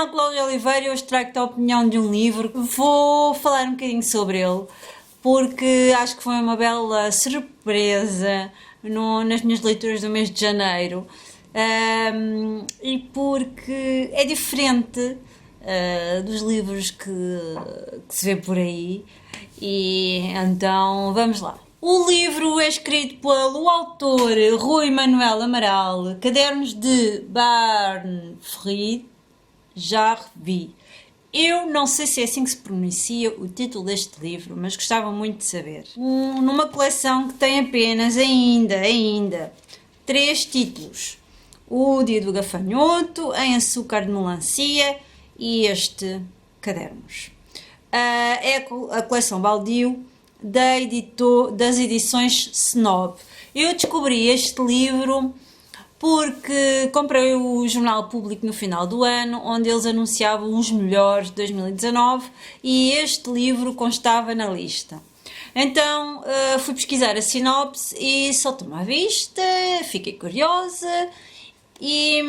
canal Cláudia Oliveira, hoje trago-te a opinião de um livro. Vou falar um bocadinho sobre ele, porque acho que foi uma bela surpresa nas minhas leituras do mês de janeiro. E porque é diferente dos livros que se vê por aí. E então, vamos lá. O livro é escrito pelo autor Rui Manuel Amaral, Cadernos de Barnfried Jarvi. Eu não sei se é assim que se pronuncia o título deste livro, mas gostava muito de saber. Numa coleção que tem apenas ainda 3 títulos. O Dia do Gafanhoto, Em Açúcar de Melancia e este Cadernos. É a coleção Baldio das edições Snob. Eu descobri este livro porque comprei o Jornal Público no final do ano, onde eles anunciavam os melhores de 2019 e este livro constava na lista. Então fui pesquisar a sinopse e saltou-me à vista, fiquei curiosa e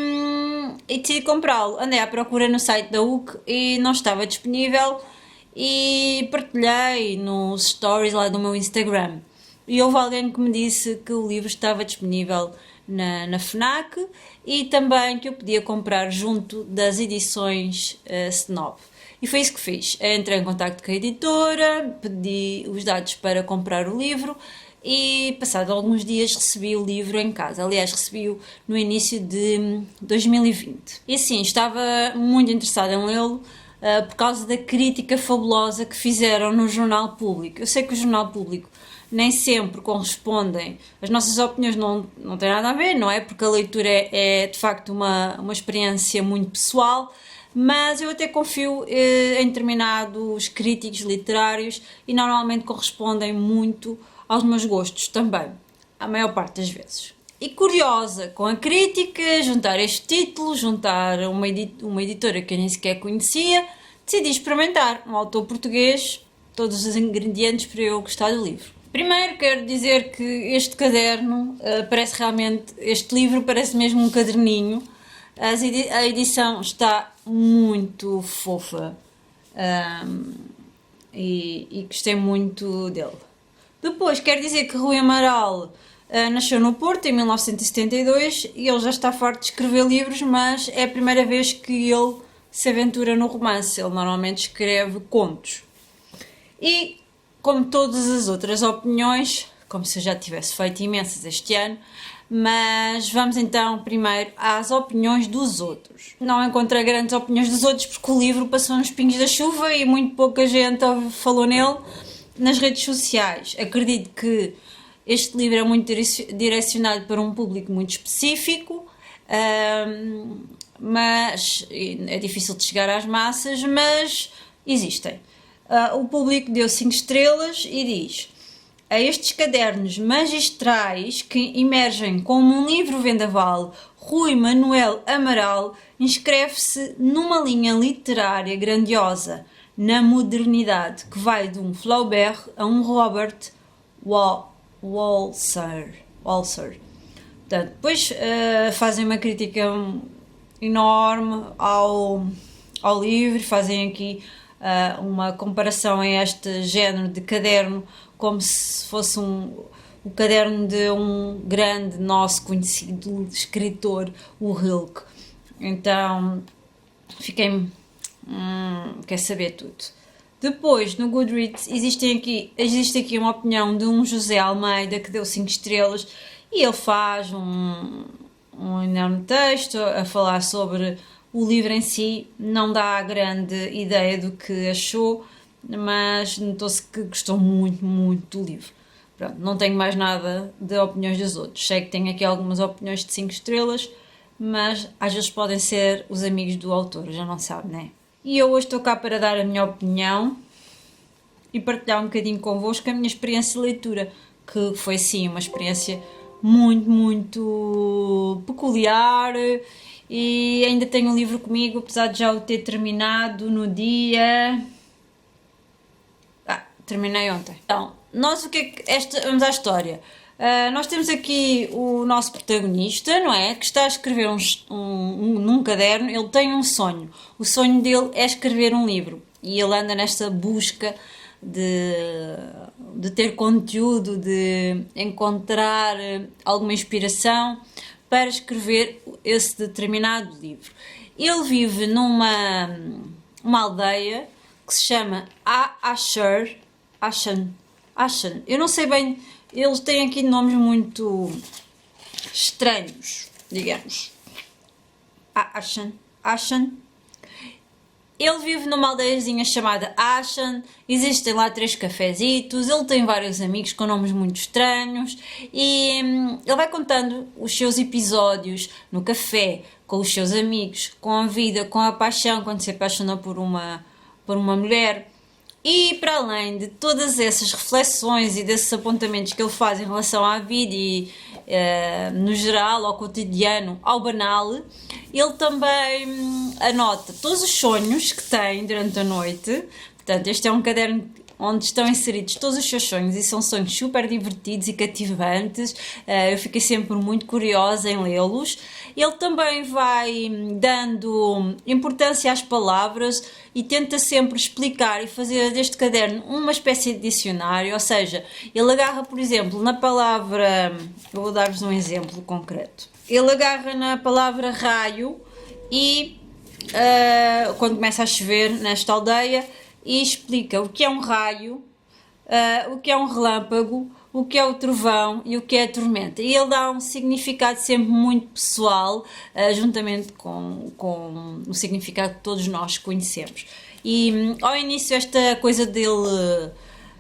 decidi comprá-lo. Andei à procura no site da UC e não estava disponível e partilhei nos stories lá do meu Instagram. E houve alguém que me disse que o livro estava disponível na FNAC e também que eu podia comprar junto das edições Snob. E foi isso que fiz. Entrei em contacto com a editora, pedi os dados para comprar o livro e, passado alguns dias, recebi o livro em casa. Aliás, recebi-o no início de 2020. E sim, estava muito interessada em lê-lo por causa da crítica fabulosa que fizeram no Jornal Público. Eu sei que o Jornal Público nem sempre correspondem, as nossas opiniões não têm nada a ver, não é? Porque a leitura é de facto uma experiência muito pessoal, mas eu até confio em determinados críticos literários e normalmente correspondem muito aos meus gostos também, a maior parte das vezes. E curiosa com a crítica, juntar este título, juntar uma editora que eu nem sequer conhecia, decidi experimentar um autor português, todos os ingredientes para eu gostar do livro. Primeiro quero dizer que este caderno parece realmente, este livro parece mesmo um caderninho. A edição está muito fofa e gostei muito dele. Depois quero dizer que Rui Amaral nasceu no Porto em 1972 e ele já está farto de escrever livros, mas é a primeira vez que ele se aventura no romance. Ele normalmente escreve contos. E, como todas as outras opiniões, como se eu já tivesse feito imensas este ano, mas vamos então primeiro às opiniões dos outros. Não encontrei grandes opiniões dos outros porque o livro passou nos pingos da chuva e muito pouca gente falou nele nas redes sociais. Acredito que este livro é muito direcionado para um público muito específico, mas é difícil de chegar às massas, mas existem. O público deu 5 estrelas e diz: a estes cadernos magistrais que emergem como um livro vendaval, Rui Manuel Amaral inscreve-se numa linha literária grandiosa, na modernidade, que vai de um Flaubert a um Robert Walser. Portanto, depois fazem uma crítica enorme ao livro, fazem aqui uma comparação a este género de caderno como se fosse o caderno de um grande nosso conhecido escritor, o Rilke. Então fiquei quer saber tudo. Depois, no Goodreads, existe aqui uma opinião de um José Almeida que deu 5 estrelas e ele faz um enorme texto a falar sobre o livro em si. Não dá grande ideia do que achou, mas notou-se que gostou muito, muito do livro. Pronto, não tenho mais nada de opiniões dos outros. Sei que tenho aqui algumas opiniões de 5 estrelas, mas às vezes podem ser os amigos do autor, já não sabe, né? E eu hoje estou cá para dar a minha opinião e partilhar um bocadinho convosco a minha experiência de leitura, que foi sim uma experiência muito, muito peculiar e ainda tenho o livro comigo, apesar de já o ter terminado no dia... terminei ontem. Então, vamos à história. Nós temos aqui o nosso protagonista, não é? Que está a escrever num caderno. Ele tem um sonho. O sonho dele é escrever um livro. E ele anda nesta busca de ter conteúdo, de encontrar alguma inspiração para escrever esse determinado livro. Ele vive uma aldeia que se chama Ashen. Eu não sei bem, eles têm aqui nomes muito estranhos, digamos. Ashen. Ele vive numa aldeiazinha chamada Ashen, existem lá 3 cafezitos, ele tem vários amigos com nomes muito estranhos e ele vai contando os seus episódios no café, com os seus amigos, com a vida, com a paixão, quando se apaixona por uma mulher. E para além de todas essas reflexões e desses apontamentos que ele faz em relação à vida e no geral, ao cotidiano, ao banal, ele também anota todos os sonhos que tem durante a noite. Portanto, este é um caderno onde estão inseridos todos os seus sonhos e são sonhos super divertidos e cativantes. Eu fiquei sempre muito curiosa em lê-los. Ele também vai dando importância às palavras e tenta sempre explicar e fazer deste caderno uma espécie de dicionário, ou seja, ele agarra, por exemplo, na palavra, eu vou dar-vos um exemplo concreto. Ele agarra na palavra raio e quando começa a chover nesta aldeia, e explica o que é um raio, o que é um relâmpago, o que é o trovão e o que é a tormenta. E ele dá um significado sempre muito pessoal, juntamente com o significado que todos nós conhecemos. E ao início esta coisa dele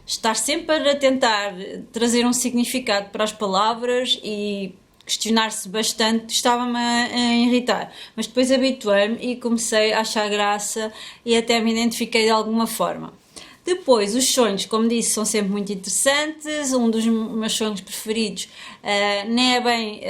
estar sempre a tentar trazer um significado para as palavras e questionar-se bastante, estava-me a irritar, mas depois habituei-me e comecei a achar graça e até me identifiquei de alguma forma. Depois, os sonhos, como disse, são sempre muito interessantes. Um dos meus sonhos preferidos nem é bem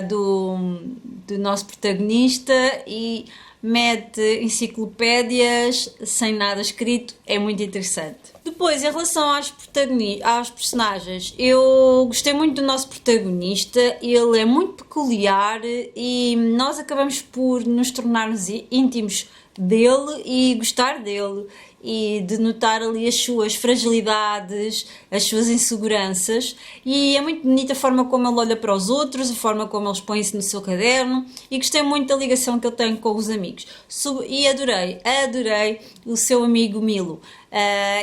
do nosso protagonista e mete enciclopédias sem nada escrito, é muito interessante. Depois, em relação aos personagens, eu gostei muito do nosso protagonista, ele é muito peculiar e nós acabamos por nos tornarmos íntimos dele e gostar dele e de notar ali as suas fragilidades, as suas inseguranças, e é muito bonita a forma como ele olha para os outros, a forma como ele expõe-se no seu caderno, e gostei muito da ligação que ele tem com os amigos. E adorei o seu amigo Milo.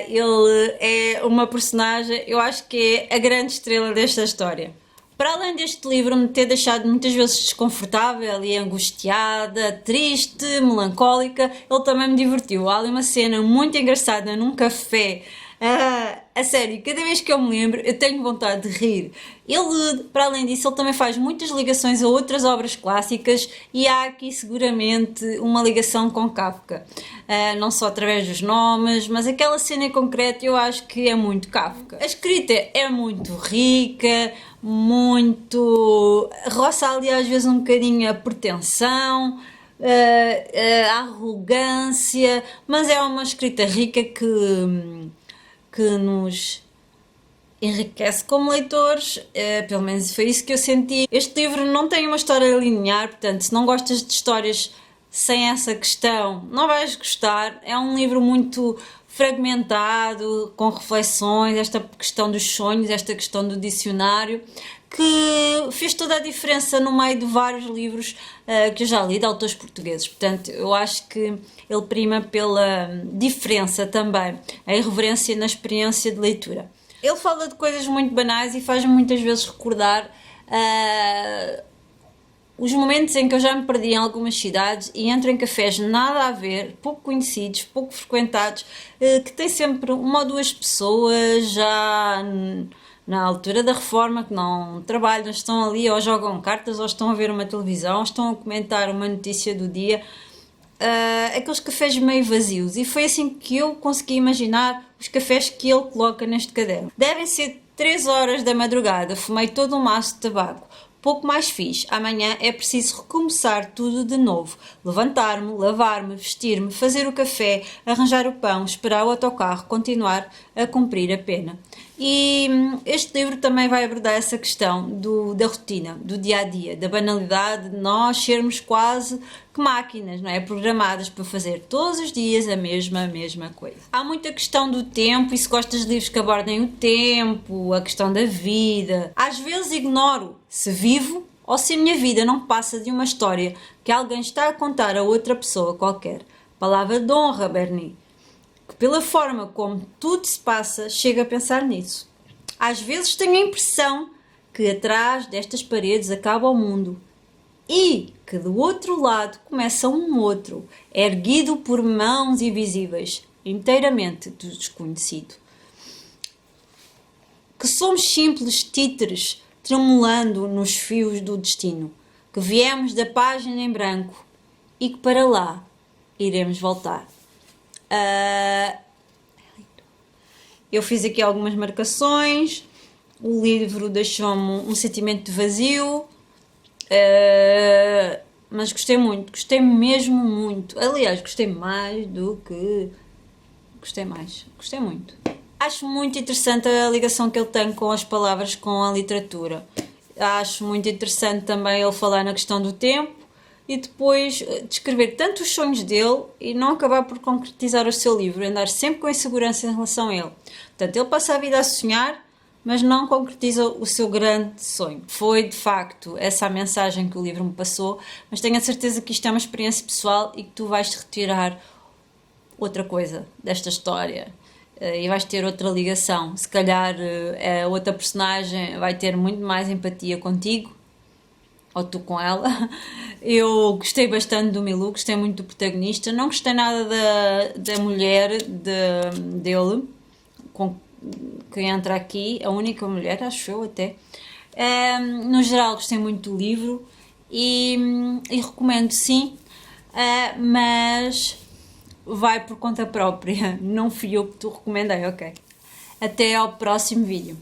Ele é uma personagem, eu acho que é a grande estrela desta história. Para além deste livro me ter deixado muitas vezes desconfortável e angustiada, triste, melancólica, ele também me divertiu. Há ali uma cena muito engraçada num café. A sério, cada vez que eu me lembro eu tenho vontade de rir. Ele, para além disso, ele também faz muitas ligações a outras obras clássicas e há aqui seguramente uma ligação com Kafka. Não só através dos nomes, mas aquela cena em concreto eu acho que é muito Kafka. A escrita é muito rica, muito... roça ali às vezes um bocadinho a pretensão, a arrogância, mas é uma escrita rica que nos enriquece como leitores, pelo menos foi isso que eu senti. Este livro não tem uma história linear, portanto, se não gostas de histórias sem essa questão, não vais gostar. É um livro muito fragmentado, com reflexões, esta questão dos sonhos, esta questão do dicionário, que fez toda a diferença no meio de vários livros que eu já li de autores portugueses. Portanto, eu acho que ele prima pela diferença também, a irreverência na experiência de leitura. Ele fala de coisas muito banais e faz-me muitas vezes recordar os momentos em que eu já me perdi em algumas cidades e entro em cafés nada a ver, pouco conhecidos, pouco frequentados, que tem sempre uma ou duas pessoas já na altura da reforma que não trabalham, estão ali ou jogam cartas ou estão a ver uma televisão ou estão a comentar uma notícia do dia. Aqueles cafés meio vazios, e foi assim que eu consegui imaginar os cafés que ele coloca neste caderno. Devem ser 3 horas da madrugada, fumei todo um maço de tabaco. Pouco mais fiz. Amanhã é preciso recomeçar tudo de novo. Levantar-me, lavar-me, vestir-me, fazer o café, arranjar o pão, esperar o autocarro, continuar a cumprir a pena. E este livro também vai abordar essa questão da rotina, do dia a dia, da banalidade de nós sermos quase que máquinas, não é? Programadas para fazer todos os dias a mesma coisa. Há muita questão do tempo, e se gostas de livros que abordem o tempo, a questão da vida, às vezes ignoro se vivo ou se a minha vida não passa de uma história que alguém está a contar a outra pessoa qualquer. Palavra de honra, Bernie. Que pela forma como tudo se passa, chego a pensar nisso. Às vezes tenho a impressão que atrás destas paredes acaba o mundo e que do outro lado começa um outro, erguido por mãos invisíveis, inteiramente do desconhecido. Que somos simples títeres tremulando nos fios do destino, que viemos da página em branco e que para lá iremos voltar. Eu fiz aqui algumas marcações. O livro deixou-me um sentimento de vazio, mas gostei muito, gostei mesmo muito. Aliás, gostei mais do que... Gostei muito. Acho muito interessante a ligação que ele tem com as palavras, com a literatura. Acho muito interessante também ele falar na questão do tempo e depois descrever tanto os sonhos dele e não acabar por concretizar o seu livro, andar sempre com insegurança em relação a ele. Portanto, ele passa a vida a sonhar, mas não concretiza o seu grande sonho. Foi, de facto, essa a mensagem que o livro me passou, mas tenho a certeza que isto é uma experiência pessoal e que tu vais retirar outra coisa desta história e vais ter outra ligação. Se calhar a outra personagem vai ter muito mais empatia contigo, ou tu com ela. Eu gostei bastante do Milou, gostei muito do protagonista, não gostei nada da mulher dele, que entra aqui, a única mulher, acho eu até. No geral gostei muito do livro e recomendo sim, mas vai por conta própria, não fui eu que te recomendei, ok? Até ao próximo vídeo.